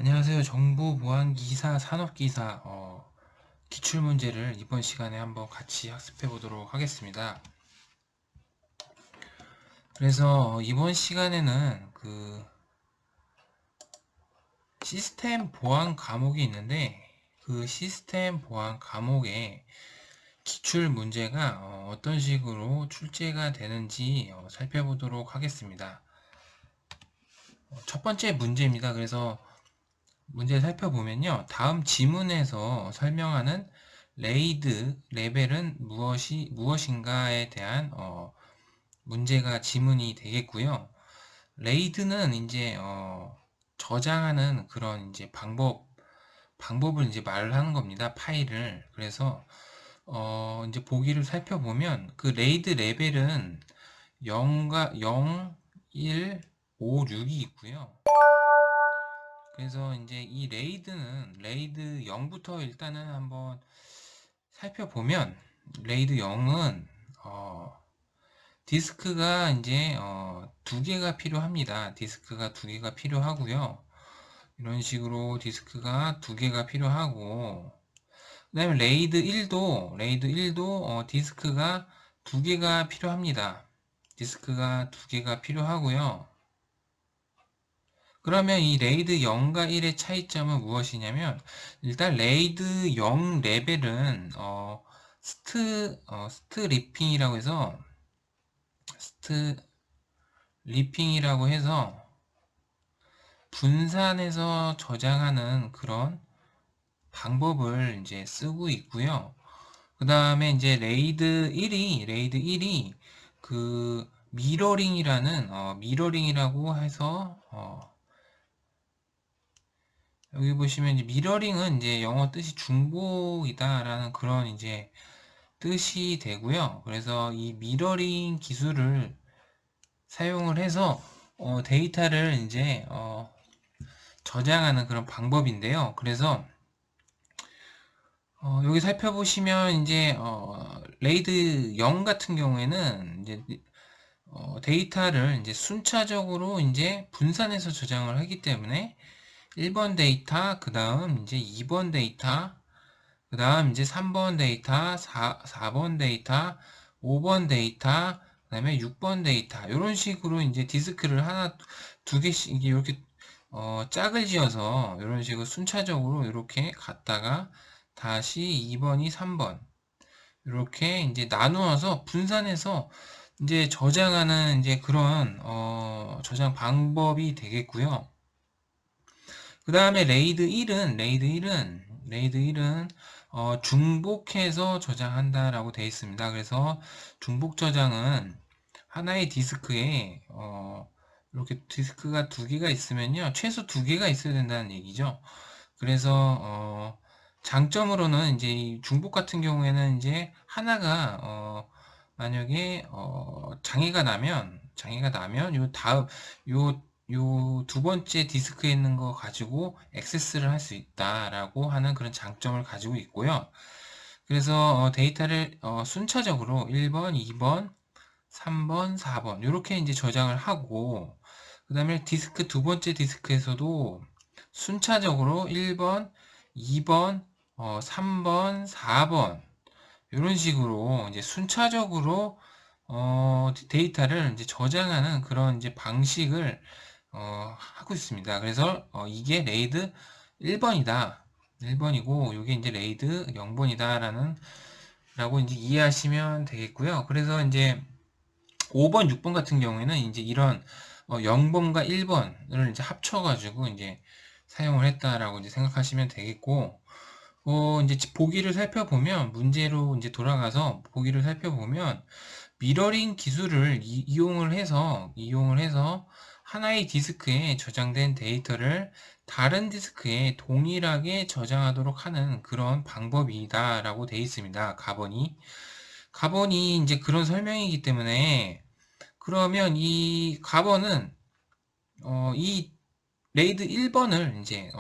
안녕하세요. 정보보안기사, 산업기사 기출문제를 이번 시간에 한번 같이 학습해 보도록 하겠습니다. 그래서 이번 시간에는 그 시스템 보안 과목이 있는데 그 시스템 보안 과목의 기출 문제가 어떤 식으로 출제가 되는지 살펴보도록 하겠습니다. 첫 번째 문제입니다. 그래서 문제 살펴보면요. 다음 지문에서 설명하는 레이드 레벨은 무엇인가에 대한 문제가 지문이 되겠고요. 레이드는 이제 저장하는 그런 이제 방법을 이제 말을 하는 겁니다. 파일을. 그래서 이제 보기를 살펴보면 그 레이드 레벨은 0과 0, 1, 5, 6이 있고요. 그래서 이제 이 레이드 0부터 일단은 한번 살펴보면 레이드 0은 디스크가 이제 두 개가 필요합니다. 디스크가 두 개가 필요하고요. 이런 식으로 디스크가 두 개가 필요하고 그다음에 레이드 1도 디스크가 두 개가 필요합니다. 디스크가 두 개가 필요하고요. 그러면 이 레이드 0과 1의 차이점은 무엇이냐면 일단 레이드 0 레벨은 스트리핑이라고 해서 스트리핑이라고 해서 분산해서 저장하는 그런 방법을 이제 쓰고 있고요. 그 다음에 이제 레이드 1이 그 미러링이라고 해서 여기 보시면 이제 미러링은 이제 영어 뜻이 중복이다라는 그런 이제 뜻이 되고요. 그래서 이 미러링 기술을 사용을 해서 데이터를 이제 저장하는 그런 방법인데요. 그래서 여기 살펴보시면 이제 레이드 0 같은 경우에는 이제 데이터를 이제 순차적으로 이제 분산해서 저장을 하기 때문에 1번 데이터, 그 다음 이제 2번 데이터, 그 다음 이제 3번 데이터, 4번 데이터, 5번 데이터, 그 다음에 6번 데이터, 이런 식으로 이제 디스크를 하나, 두 개씩 이렇게, 짝을 지어서 이런 식으로 순차적으로 이렇게 갔다가 다시 2번이 3번, 이렇게 이제 나누어서 분산해서 이제 저장하는 이제 그런, 저장 방법이 되겠고요. 그 다음에 레이드 1은 중복해서 저장한다라고 되어 있습니다. 그래서 중복 저장은 하나의 디스크에 이렇게 디스크가 두 개가 있으면요, 최소 두 개가 있어야 된다는 얘기죠. 그래서 장점으로는 이제 이 중복 같은 경우에는 이제 하나가 만약에 장애가 나면 요 두 번째 디스크에 있는 거 가지고 액세스를 할 수 있다라고 하는 그런 장점을 가지고 있고요. 그래서 데이터를 순차적으로 1번, 2번, 3번, 4번 이렇게 이제 저장을 하고 그 다음에 두 번째 디스크에서도 순차적으로 1번, 2번, 3번, 4번 이런 식으로 이제 순차적으로 데이터를 이제 저장하는 그런 이제 방식을 하고 있습니다. 그래서 이게 레이드 1번이다. 1번이고 이게 이제 레이드 0번이다라는 라고 이제 이해하시면 되겠고요. 그래서 이제 5번, 6번 같은 경우에는 이제 이런 0번과 1번을 이제 합쳐가지고 이제 사용을 했다라고 이제 생각하시면 되겠고, 이제 보기를 살펴보면 문제로 이제 돌아가서 보기를 살펴보면 미러링 기술을 이용을 해서 하나의 디스크에 저장된 데이터를 다른 디스크에 동일하게 저장하도록 하는 그런 방법이다라고 되어 있습니다. 가번이 이제 그런 설명이기 때문에 그러면 이 가번은 이 레이드 1번을 이제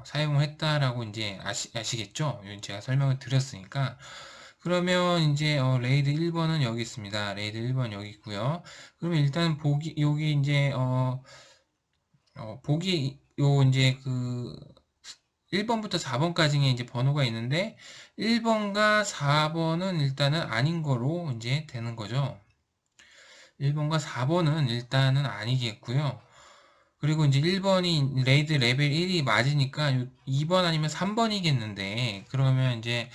사용을 했다라고 이제 아시겠죠? 제가 설명을 드렸으니까 그러면 이제 레이드 1번은 여기 있습니다. 레이드 1번 여기 있고요. 그러면 일단 보기 여기 이제 보기 요 이제 그 1번부터 4번까지의 이제 번호가 있는데 1번과 4번은 일단은 아닌 거로 이제 되는 거죠. 1번과 4번은 일단은 아니겠고요. 그리고 이제 1번이 레이드 레벨 1이 맞으니까 2번 아니면 3번이겠는데 그러면 이제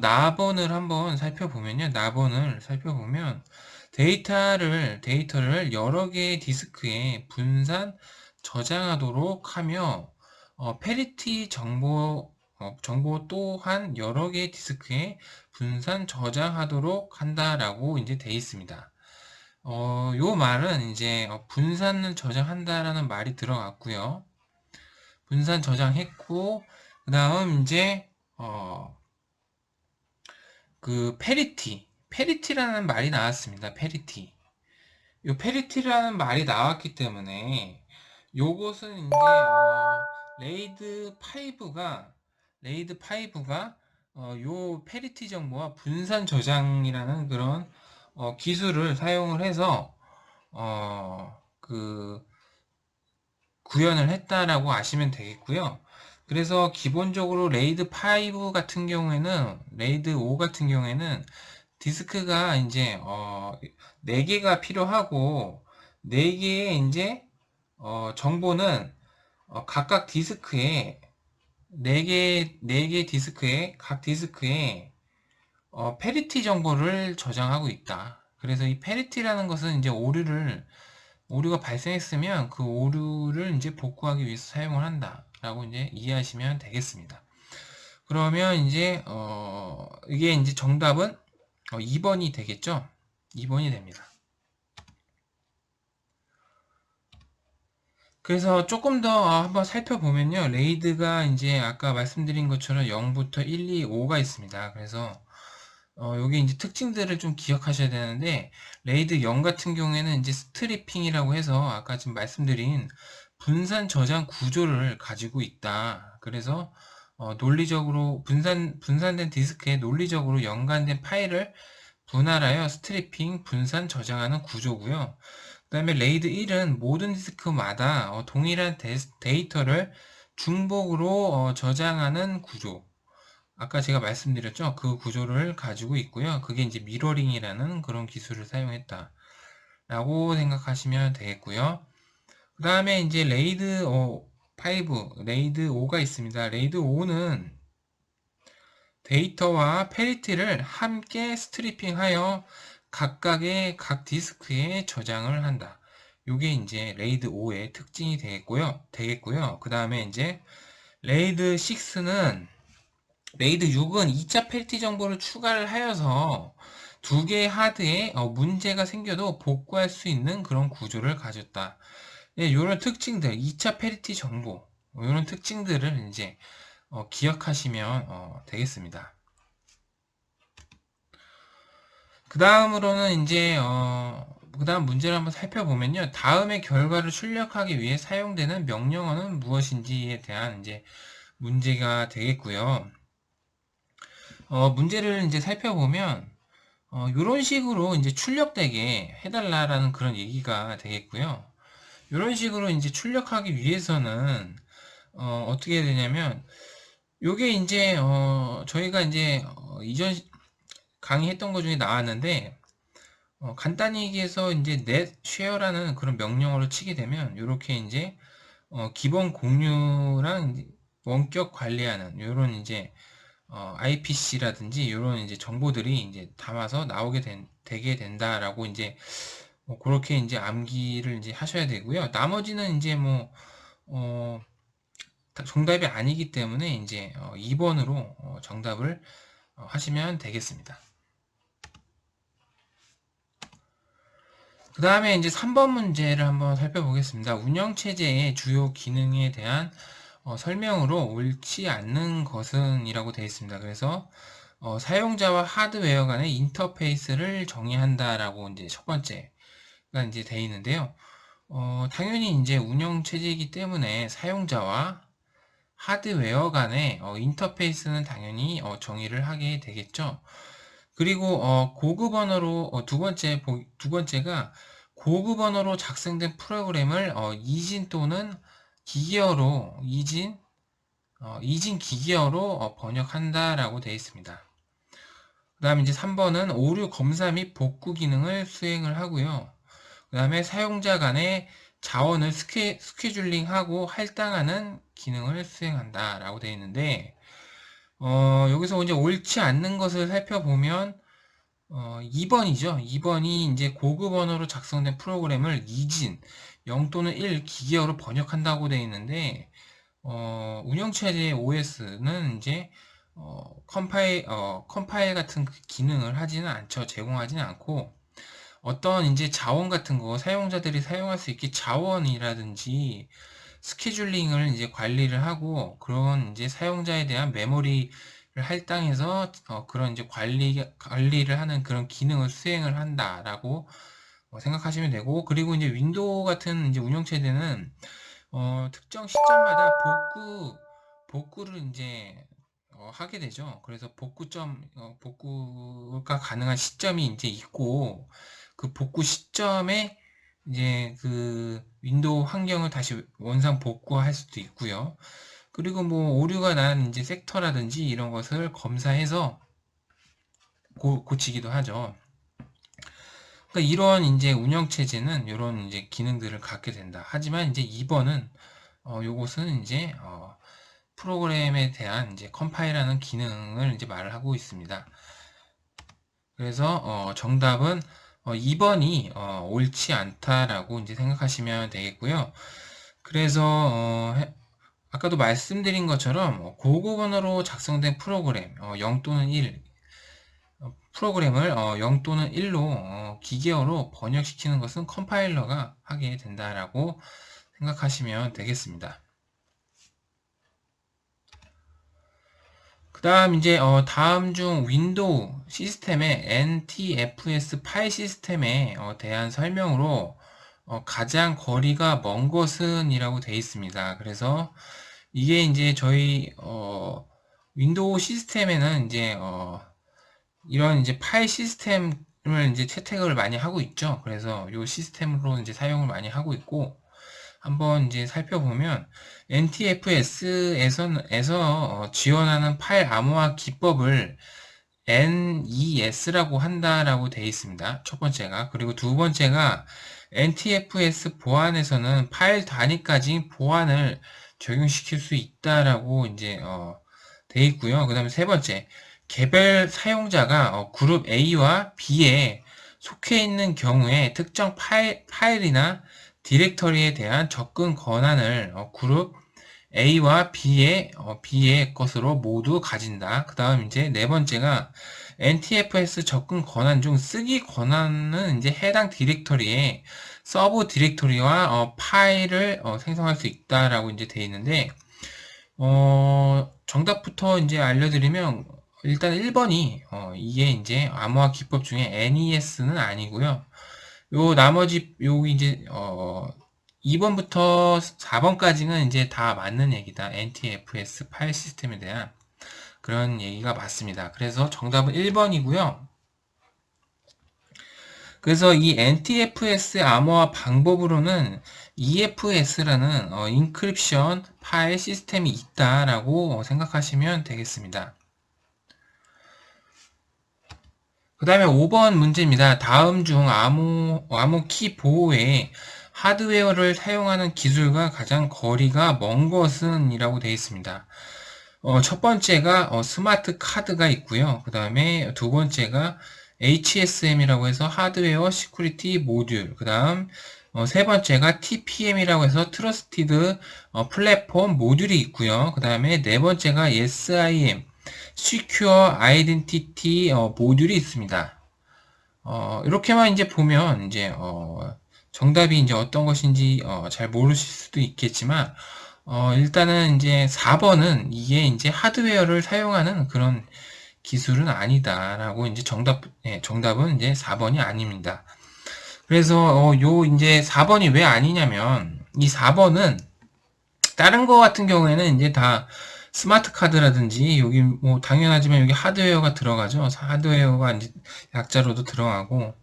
나번을 한번 살펴보면요. 나번을 살펴보면 데이터를 여러 개의 디스크에 분산 저장하도록 하며 페리티 정보 또한 여러 개의 디스크에 분산 저장하도록 한다라고 이제 돼 있습니다. 요 말은 이제 분산을 저장한다라는 말이 들어갔고요. 분산 저장했고 그 다음 이제 그 페리티라는 말이 나왔습니다. 페리티. 요 페리티라는 말이 나왔기 때문에 요것은 이제 레이드 5가 요 페리티 정보와 분산 저장이라는 그런 기술을 사용을 해서 그 구현을 했다라고 아시면 되겠고요. 그래서 기본적으로 레이드 5 같은 경우에는 디스크가 이제 4개가 필요하고 4개의 이제 정보는 각각 디스크에 4개 디스크에 각 디스크에 페리티 정보를 저장하고 있다. 그래서 이 페리티라는 것은 이제 오류가 발생했으면 그 오류를 이제 복구하기 위해서 사용을 한다라고 이제 이해하시면 되겠습니다. 그러면 이제 이게 이제 정답은 2번이 되겠죠? 2번이 됩니다. 그래서 조금 더 한번 살펴보면요. 레이드가 이제 아까 말씀드린 것처럼 0부터 1, 2, 5가 있습니다. 그래서 여기 이제 특징들을 좀 기억하셔야 되는데 레이드 0 같은 경우에는 이제 스트리핑이라고 해서 아까 지금 말씀드린 분산 저장 구조를 가지고 있다. 그래서 논리적으로 분산된 디스크에 논리적으로 연관된 파일을 분할하여 스트리핑, 분산 저장하는 구조고요. 그 다음에 레이드 1은 모든 디스크마다 동일한 데이터를 중복으로 저장하는 구조. 아까 제가 말씀드렸죠? 그 구조를 가지고 있고요. 그게 이제 미러링이라는 그런 기술을 사용했다. 라고 생각하시면 되겠고요. 그 다음에 이제 레이드 5, 레이드 5가 있습니다. 레이드 5는 데이터와 페리티를 함께 스트리핑하여 각각의 각 디스크에 저장을 한다. 요게 이제 레이드 5의 특징이 되겠고요. 그 다음에 이제 레이드 6은 2차 페리티 정보를 추가를 하여서 두 개의 하드에 문제가 생겨도 복구할 수 있는 그런 구조를 가졌다. 네, 이런 특징들, 2차 페리티 정보, 이런 특징들을 이제 기억하시면 되겠습니다. 그 다음으로는 이제 그 다음 문제를 한번 살펴보면요. 다음의 결과를 출력하기 위해 사용되는 명령어는 무엇인지에 대한 이제 문제가 되겠고요. 문제를 이제 살펴보면 이런 식으로 이제 출력되게 해달라라는 그런 얘기가 되겠고요. 이런 식으로 이제 출력하기 위해서는 어떻게 해야 되냐면 요게 이제 저희가 이제 이전 강의했던 것 중에 나왔는데 간단히 얘기해서 이제 net share라는 그런 명령어를 치게 되면 이렇게 이제 기본 공유랑 원격 관리하는 이런 이제 IPC라든지 이런 이제 정보들이 이제 담아서 되게 된다라고 이제 그렇게 이제 암기를 이제 하셔야 되고요. 나머지는 이제 정답이 아니기 때문에 이제 2번으로 정답을 하시면 되겠습니다. 그 다음에 이제 3번 문제를 한번 살펴보겠습니다. 운영체제의 주요 기능에 대한 설명으로 옳지 않는 것은 이라고 되어 있습니다. 그래서 사용자와 하드웨어 간의 인터페이스를 정의한다라고 이제 첫 번째가 이제 되어 있는데요. 당연히 이제 운영체제이기 때문에 사용자와 하드웨어 간의 인터페이스는 당연히 정의를 하게 되겠죠. 그리고 고급 언어로 두 번째가 고급 언어로 작성된 프로그램을 이진 또는 기기어로 이진 기기어로 번역한다라고 되어 있습니다. 그 다음에 이제 3번은 오류 검사 및 복구 기능을 수행을 하고요. 그 다음에 사용자 간의 자원을 스케줄링하고 할당하는 기능을 수행한다라고 되어 있는데, 여기서 이제 옳지 않는 것을 살펴보면 2번이죠. 2번이 이제 고급 언어로 작성된 프로그램을 이진 0 또는 1 기계어로 번역한다고 되어 있는데, 운영체제 OS는 이제 컴파일 같은 그 기능을 하지는 않죠. 제공하지는 않고, 어떤 이제 자원 같은 거 사용자들이 사용할 수 있게 자원이라든지 스케줄링을 이제 관리를 하고, 그런 이제 사용자에 대한 메모리를 할당해서 그런 이제 관리를 하는 그런 기능을 수행을 한다라고 생각하시면 되고, 그리고 이제 윈도우 같은 이제 운영체제는 특정 시점마다 복구를 이제 하게 되죠. 그래서 복구가 가능한 시점이 이제 있고, 그 복구 시점에 이제 그 윈도우 환경을 다시 원상 복구할 수도 있고요. 그리고 뭐 오류가 난 이제 섹터라든지 이런 것을 검사해서 고치기도 하죠. 그러니까 이런 이제 운영 체제는 이런 이제 기능들을 갖게 된다. 하지만 이제 2번은 요것은 이제 프로그램에 대한 이제 컴파일하는 기능을 이제 말을 하고 있습니다. 그래서 정답은 2번이 옳지 않다라고 이제 생각하시면 되겠고요. 그래서 아까도 말씀드린 것처럼 고급 언어로 작성된 프로그램 0 또는 1 프로그램을 0 또는 1로 기계어로 번역시키는 것은 컴파일러가 하게 된다라고 생각하시면 되겠습니다. 그 다음 이제 다음 중 윈도우 시스템의 NTFS 파일 시스템에 대한 설명으로 가장 거리가 먼 것은 이라고 되어 있습니다. 그래서 이게 이제 저희 윈도우 시스템에는 이제 이런 이제 파일 시스템을 이제 채택을 많이 하고 있죠. 그래서 이 시스템으로 이제 사용을 많이 하고 있고, 한번 이제 살펴보면 NTFS에서 지원하는 파일 암호화 기법을 NES라고 한다라고 되어 있습니다. 첫 번째가. 그리고 두 번째가 NTFS 보안에서는 파일 단위까지 보안을 적용시킬 수 있다라고 이제 되어 있고요. 그 다음에 세 번째, 개별 사용자가 그룹 A와 B에 속해 있는 경우에 특정 파일이나 디렉터리에 대한 접근 권한을 그룹 A와 B의 것으로 모두 가진다. 그 다음 이제 네 번째가 NTFS 접근 권한 중 쓰기 권한은 이제 해당 디렉터리에 서브 디렉터리와 파일을 생성할 수 있다라고 이제 되어 있는데, 정답부터 이제 알려드리면 일단 1번이 이게 이제 암호화 기법 중에 NES는 아니고요. 요 나머지 요 이제 2번부터 4번까지는 이제 다 맞는 얘기다. NTFS 파일 시스템에 대한 그런 얘기가 맞습니다. 그래서 정답은 1번이고요. 그래서 이 NTFS 암호화 방법으로는 EFS라는 인크립션 파일 시스템이 있다라고 생각하시면 되겠습니다. 그 다음에 5번 문제입니다. 다음 중 암호키 보호에 하드웨어를 사용하는 기술과 가장 거리가 먼 것은 이라고 되어 있습니다. 첫 번째가 스마트 카드가 있고요. 그 다음에 두 번째가 HSM이라고 해서 하드웨어 시큐리티 모듈. 그 다음 세 번째가 TPM이라고 해서 트러스티드 플랫폼 모듈이 있고요. 그 다음에 네 번째가 SIM Secure Identity 모듈이 있습니다. 이렇게만 이제 보면 이제 정답이 이제 어떤 것인지 잘 모르실 수도 있겠지만 일단은 이제 4번은 이게 이제 하드웨어를 사용하는 그런 기술은 아니다라고 이제 정답은 이제 4번이 아닙니다. 그래서 요 이제 4번이 왜 아니냐면 이 4번은 다른 거 같은 경우에는 이제 다 스마트 카드라든지 여기 뭐 당연하지만 여기 하드웨어가 들어가죠. 하드웨어가 이제 약자로도 들어가고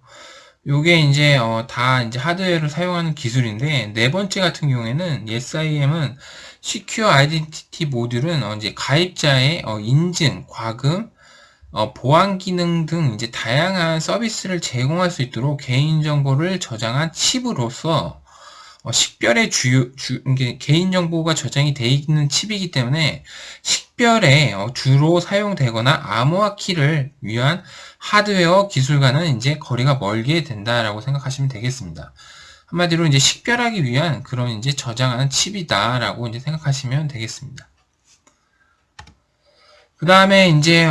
요게 이제 다 이제 하드웨어를 사용하는 기술인데, 네 번째 같은 경우에는 SIM은 Secure Identity 모듈은 이제 가입자의 인증, 과금, 보안 기능 등 이제 다양한 서비스를 제공할 수 있도록 개인정보를 저장한 칩으로서 식별의 이게 개인정보가 저장이 되어 있는 칩이기 때문에 식별에 주로 사용되거나 암호화키를 위한 하드웨어 기술과는 이제 거리가 멀게 된다라고 생각하시면 되겠습니다. 한마디로 이제 식별하기 위한 그런 이제 저장하는 칩이다라고 이제 생각하시면 되겠습니다. 그 다음에 이제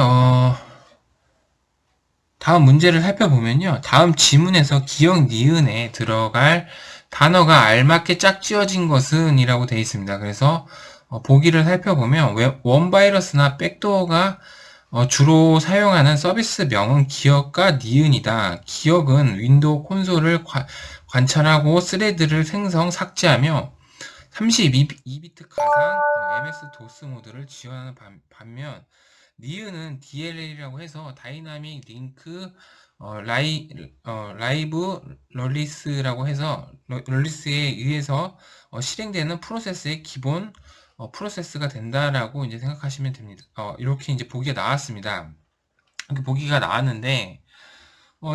다음 문제를 살펴보면요. 다음 지문에서 기억 니은에 들어갈 단어가 알맞게 짝지어진 것은 이라고 되어 있습니다. 그래서 보기를 살펴보면 원바이러스나 백도어가 주로 사용하는 서비스 명은 기억과 니은이다. 기억은 윈도우 콘솔을 관찰하고 스레드를 생성, 삭제하며 32비트 가상 MS-DOS 모드를 지원하는 반면 니은은 DLL이라고 해서 다이나믹 링크 라이브 럴리스라고 해서 럴리스에 의해서 실행되는 프로세스의 기본 프로세스가 된다라고 이제 생각하시면 됩니다. 이렇게 이제 보기가 나왔습니다. 이렇게 보기가 나왔는데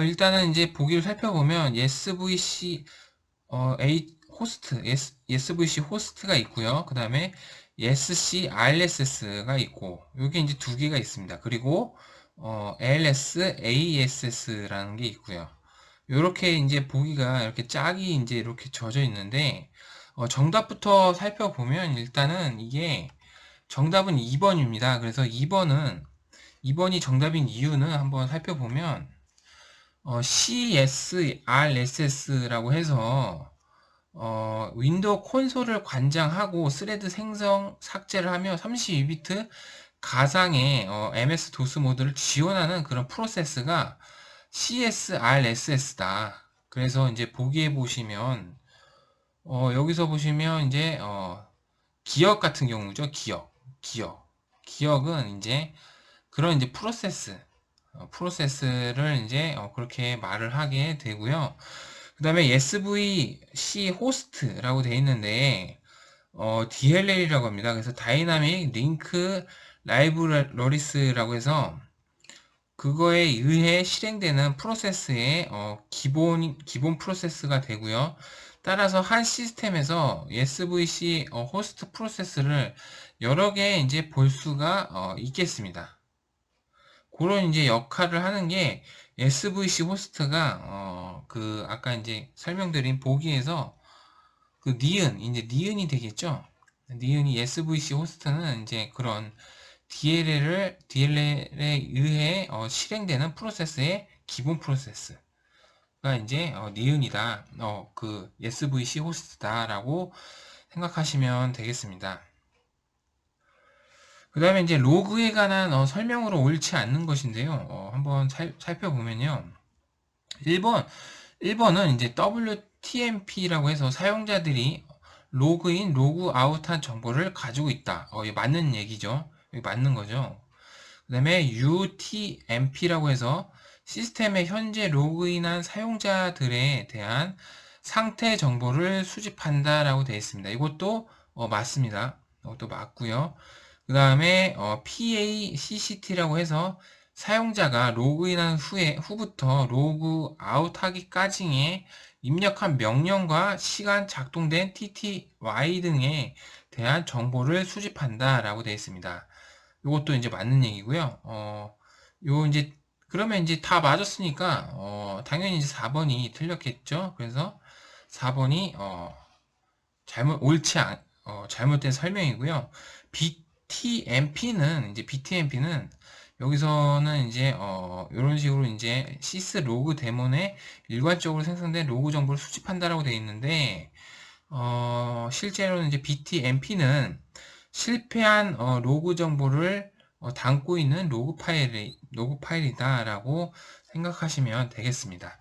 일단은 이제 보기를 살펴보면 SVC SVC 호스트가 있고요. 그 다음에 SC RSS가 있고, 요게 이제 두 개가 있습니다. 그리고 LS ASS라는 게 있고요. 요렇게 이제 보기가 이렇게 짝이 이제 이렇게 져져 있는데, 정답부터 살펴보면 일단은 이게 정답은 2번입니다. 그래서 2번이 정답인 이유는 한번 살펴보면 CSRSS라고 해서 윈도우 콘솔을 관장하고 스레드 생성 삭제를 하며 32비트 가상의 MS-DOS 모드를 지원하는 그런 프로세스가 CSRSS다. 그래서 이제 보기에 보시면 여기서 보시면 이제 기억 같은 경우죠. 기억은 이제 그런 이제 프로세스를 이제 그렇게 말을 하게 되고요. 그 다음에 SVC 호스트라고 되어 있는데 DLL이라고 합니다. 그래서 다이나믹 링크 라이브러리스라고 해서 그거에 의해 실행되는 프로세스의 기본 프로세스가 되고요. 따라서 한 시스템에서 SVC 호스트 프로세스를 여러 개 이제 볼 수가 있겠습니다. 그런 이제 역할을 하는 게 SVC 호스트가 그 아까 이제 설명드린 보기에서 그 이제 니은이 되겠죠. 니은이 SVC 호스트는 이제 그런 DLL에 의해 실행되는 프로세스의 기본 프로세스가 이제 니은이다. 그 SVC 호스트다라고 생각하시면 되겠습니다. 그 다음에 이제 로그에 관한 설명으로 옳지 않는 것인데요. 한번 살펴보면요. 1번은 이제 WTMP라고 해서 사용자들이 로그인, 로그아웃한 정보를 가지고 있다. 이게 맞는 얘기죠. 이게 맞는 거죠. 그 다음에 UTMP라고 해서 시스템에 현재 로그인한 사용자들에 대한 상태 정보를 수집한다라고 되어 있습니다. 이것도 맞습니다. 이것도 맞고요. 그 다음에 PACCT라고 해서 사용자가 로그인한 후부터 로그아웃하기까지의 입력한 명령과 시간 작동된 TTY 등에 대한 정보를 수집한다라고 되어 있습니다. 이것도 이제 맞는 얘기고요. 요 이제 그러면 이제 다 맞았으니까 당연히 이제 4번이 틀렸겠죠. 그래서 4번이 잘못된 설명이고요. BTMP는 여기서는 이제 이런 식으로 이제 시스 로그 데몬에 일괄적으로 생성된 로그 정보를 수집한다라고 되어 있는데 실제로는 이제 BTMP는 실패한 로그 정보를 담고 있는 로그 파일이다라고 생각하시면 되겠습니다.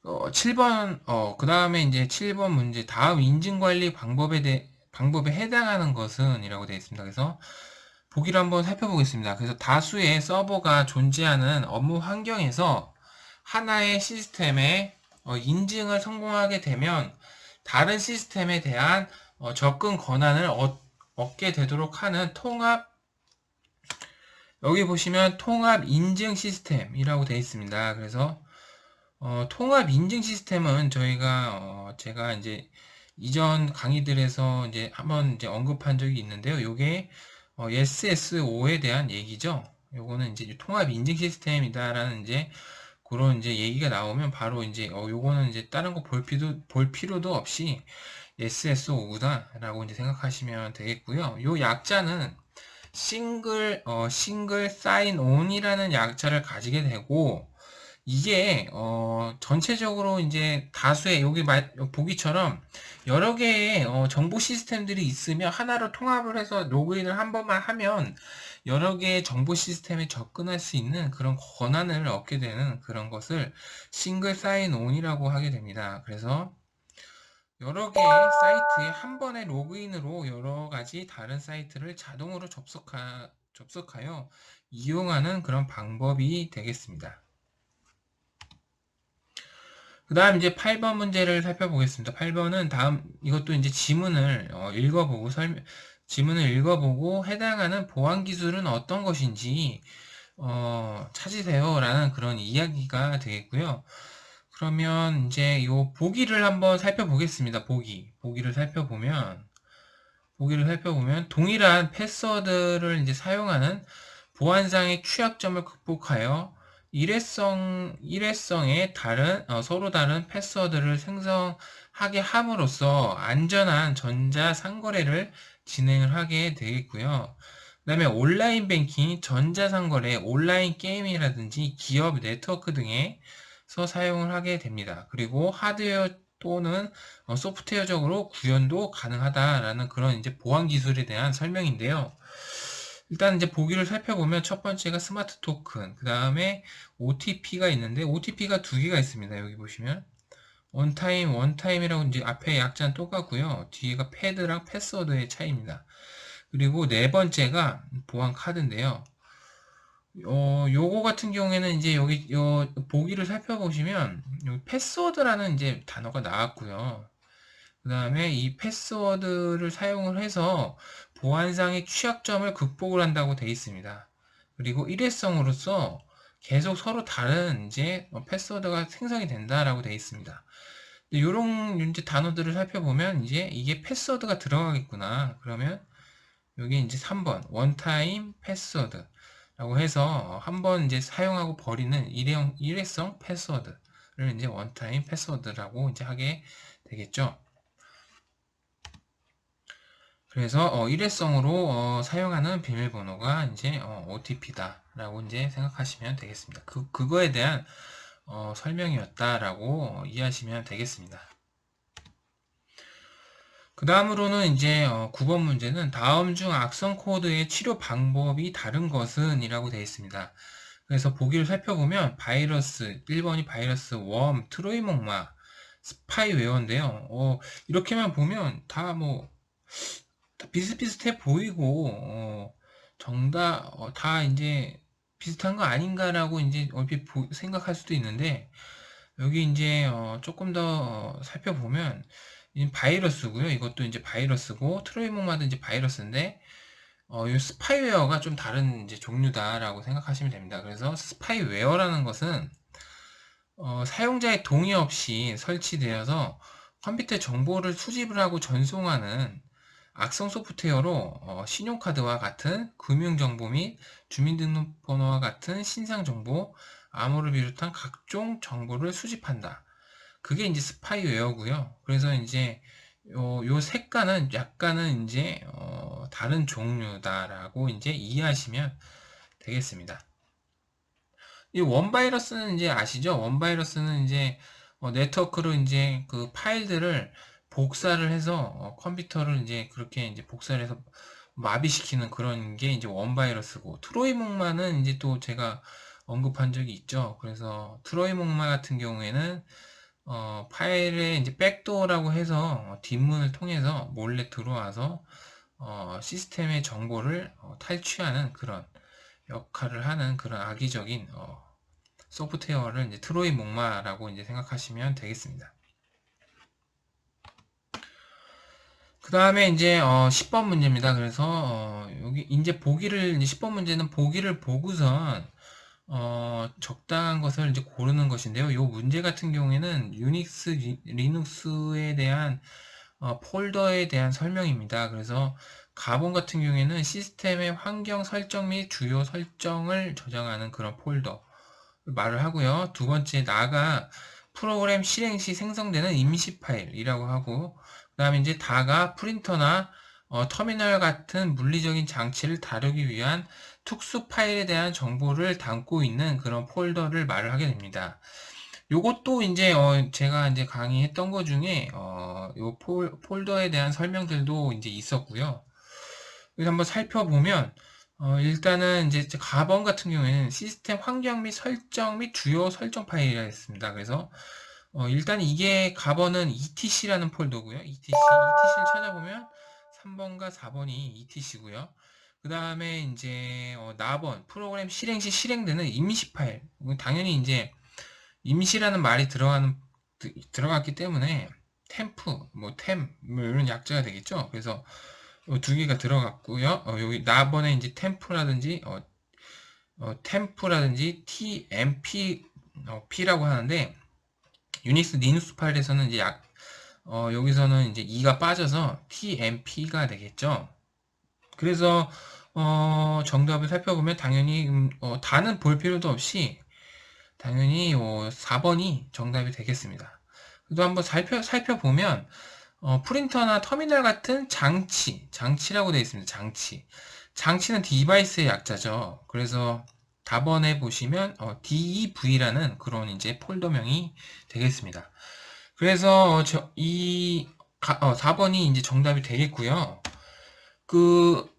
7번, 그 다음에 이제 7번 문제, 다음 인증관리 방법에 해당하는 것은 이라고 되어 있습니다. 그래서 보기를 한번 살펴보겠습니다. 그래서 다수의 서버가 존재하는 업무 환경에서 하나의 시스템의 인증을 성공하게 되면 다른 시스템에 대한 접근 권한을 얻게 되도록 하는 여기 보시면 통합 인증 시스템이라고 되어 있습니다. 그래서 통합 인증 시스템은 제가 이제 이전 강의들에서 이제 한번 이제 언급한 적이 있는데요. 요게 SSO에 대한 얘기죠. 요거는 이제 통합 인증 시스템이다라는 이제 그런 이제 얘기가 나오면 바로 이제 요거는 이제 다른 거 볼 필요도 없이 SSO구나라고 이제 생각하시면 되겠고요. 요 약자는 싱글 사인 온이라는 약자를 가지게 되고 이게 전체적으로 이제 다수의 여기 보기처럼 여러 개의 정보 시스템들이 있으면 하나로 통합을 해서 로그인을 한 번만 하면 여러 개의 정보 시스템에 접근할 수 있는 그런 권한을 얻게 되는 그런 것을 싱글 사인 온이라고 하게 됩니다. 그래서 여러 개의 사이트에 한 번의 로그인으로 여러 가지 다른 사이트를 자동으로 접속하여 이용하는 그런 방법이 되겠습니다. 그 다음 이제 8번 문제를 살펴보겠습니다. 8번은 이것도 이제 지문을 읽어보고 해당하는 보안 기술은 어떤 것인지, 찾으세요. 라는 그런 이야기가 되겠고요. 그러면 이제 요 보기를 한번 살펴보겠습니다. 보기를 살펴보면 동일한 패스워드를 이제 사용하는 보안상의 취약점을 극복하여 일회성의 서로 다른 패스워드를 생성하게 함으로써 안전한 전자상거래를 진행을 하게 되겠고요. 그 다음에 온라인 뱅킹, 전자상거래, 온라인 게임이라든지 기업 네트워크 등에서 사용을 하게 됩니다. 그리고 하드웨어 또는 소프트웨어적으로 구현도 가능하다라는 그런 이제 보안 기술에 대한 설명인데요. 일단 이제 보기를 살펴보면 첫 번째가 스마트 토큰, 그 다음에 OTP가 있는데 OTP가 두 개가 있습니다. 여기 보시면 원타임이라고 이제 앞에 약자는 똑같고요. 뒤에가 패드랑 패스워드의 차이입니다. 그리고 네 번째가 보안 카드인데요. 요거 같은 경우에는 이제 여기 보기를 살펴보시면 여기 패스워드라는 이제 단어가 나왔고요. 그 다음에 이 패스워드를 사용을 해서 보안상의 취약점을 극복을 한다고 되어 있습니다. 그리고 일회성으로서 계속 서로 다른 이제 패스워드가 생성이 된다라고 되어 있습니다. 이런 이제 단어들을 살펴보면 이제 이게 패스워드가 들어가겠구나. 그러면 여기 이제 3번 원타임 패스워드라고 해서 한번 이제 사용하고 버리는 일회성 패스워드를 이제 원타임 패스워드라고 이제 하게 되겠죠. 그래서 일회성으로 사용하는 비밀번호가 이제 OTP다라고 이제 생각하시면 되겠습니다. 그거에 대한 설명이었다라고 이해하시면 되겠습니다. 그 다음으로는 이제 9번 문제는 다음 중 악성 코드의 치료 방법이 다른 것은 이라고 되어 있습니다. 그래서 보기를 살펴보면 1번이 바이러스, 웜, 트로이 목마, 스파이웨어인데요. 이렇게만 보면 다 비슷비슷해 보이고, 다 이제 비슷한 거 아닌가라고 이제 얼핏 생각할 수도 있는데, 여기 이제 조금 더 살펴보면 이 바이러스고요. 이것도 이제 바이러스고 트로이목마도 이제 바이러스인데 이 스파이웨어가 좀 다른 이제 종류다라고 생각하시면 됩니다. 그래서 스파이웨어라는 것은 사용자의 동의 없이 설치되어서 컴퓨터 정보를 수집을 하고 전송하는 악성 소프트웨어로 신용카드와 같은 금융정보 및 주민등록번호와 같은 신상정보, 암호를 비롯한 각종 정보를 수집한다. 그게 이제 스파이웨어고요. 그래서 이제 요 색깔은 약간은 이제 다른 종류다라고 이제 이해하시면 되겠습니다. 이 원바이러스는 이제 아시죠? 원바이러스는 이제 네트워크로 이제 그 파일들을 복사를 해서 컴퓨터를 이제 그렇게 이제 복사를 해서 마비시키는 그런 게 이제 원바이러스고 트로이목마는 이제 또 제가 언급한 적이 있죠. 그래서 트로이목마 같은 경우에는 파일에 이제 백도어라고 해서 뒷문을 통해서 몰래 들어와서 시스템의 정보를 탈취하는 그런 역할을 하는 그런 악의적인 소프트웨어를 이제 트로이 목마라고 이제 생각하시면 되겠습니다. 그 다음에 이제 10번 문제입니다. 그래서 여기 이제 보기를 이제 10번 문제는 보기를 보고선 적당한 것을 이제 고르는 것인데요. 이 문제 같은 경우에는 유닉스, 리눅스에 대한 폴더에 대한 설명입니다. 그래서 가본 같은 경우에는 시스템의 환경 설정 및 주요 설정을 저장하는 그런 폴더 말을 하고요. 두 번째, 나가 프로그램 실행 시 생성되는 임시 파일이라고 하고, 그 다음에 이제 다가 프린터나 터미널 같은 물리적인 장치를 다루기 위한 특수 파일에 대한 정보를 담고 있는 그런 폴더를 말을 하게 됩니다. 요것도 이제 제가 이제 강의했던 것 중에 요 폴더에 대한 설명들도 이제 있었고요. 그래서 한번 살펴보면 일단은 이제 가번 같은 경우에는 시스템 환경 및 설정 및 주요 설정 파일이라 했습니다. 그래서 일단 이게 가번은 etc라는 폴더고요. etc를 찾아보면 3번과 4번이 etc고요. 그 다음에 이제 나번 프로그램 실행 시 실행되는 임시 파일. 당연히 이제 임시라는 말이 들어갔기 때문에 템프, 뭐 이런 약자가 되겠죠. 그래서 두 개가 들어갔고요. 여기 나번에 이제 템프라든지 tmp p라고 하는데 유닉스 리눅스 파일에서는 이제 여기서는 이제 2가 빠져서 tmp가 되겠죠. 그래서 정답을 살펴보면 당연히 다는 볼 필요도 없이 당연히 4번이 정답이 되겠습니다. 그래도 한번 살펴보면 프린터나 터미널 같은 장치라고 되어 있습니다. 장치는 디바이스의 약자죠. 그래서 답번에 보시면 DEV라는 그런 이제 폴더명이 되겠습니다. 그래서 4번이 이제 정답이 되겠고요. 그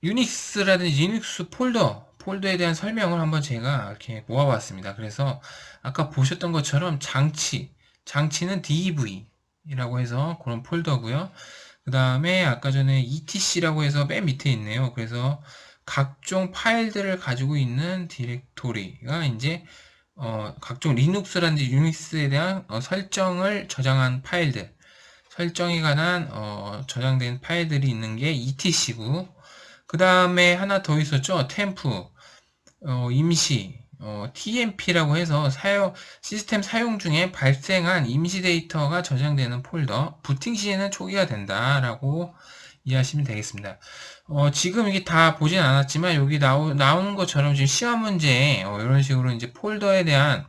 유닉스라든지 리눅스 폴더에 대한 설명을 한번 제가 이렇게 모아봤습니다. 그래서 아까 보셨던 것처럼 장치는 DEV라고 해서 그런 폴더고요. 그 다음에 아까 전에 ETC라고 해서 맨 밑에 있네요. 그래서 각종 파일들을 가지고 있는 디렉토리가 이제 각종 리눅스라든지 유닉스에 대한 설정을 저장한 파일들, 설정에 관한 저장된 파일들이 있는 게 etc고, 그 다음에 하나 더 있었죠. 템프, 임시, tmp라고 해서 시스템 사용 중에 발생한 임시 데이터가 저장되는 폴더, 부팅 시에는 초기화 된다라고 이해하시면 되겠습니다. 지금 이게 다 보진 않았지만 여기 나오는 것처럼 지금 시험 문제에 이런 식으로 이제 폴더에 대한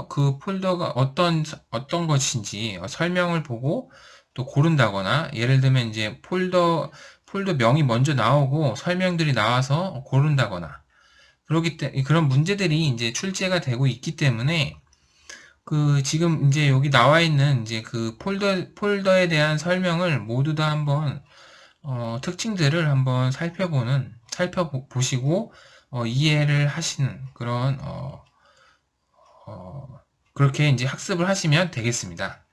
그 폴더가 어떤 것인지 설명을 보고 또 고른다거나, 예를 들면 이제 폴더 명이 먼저 나오고 설명들이 나와서 고른다거나, 그런 문제들이 이제 출제가 되고 있기 때문에, 지금 이제 여기 나와 있는 이제 그 폴더에 대한 설명을 모두 다 한번, 특징들을 한번 살펴보시고, 이해를 하시는 그런, 그렇게 이제 학습을 하시면 되겠습니다.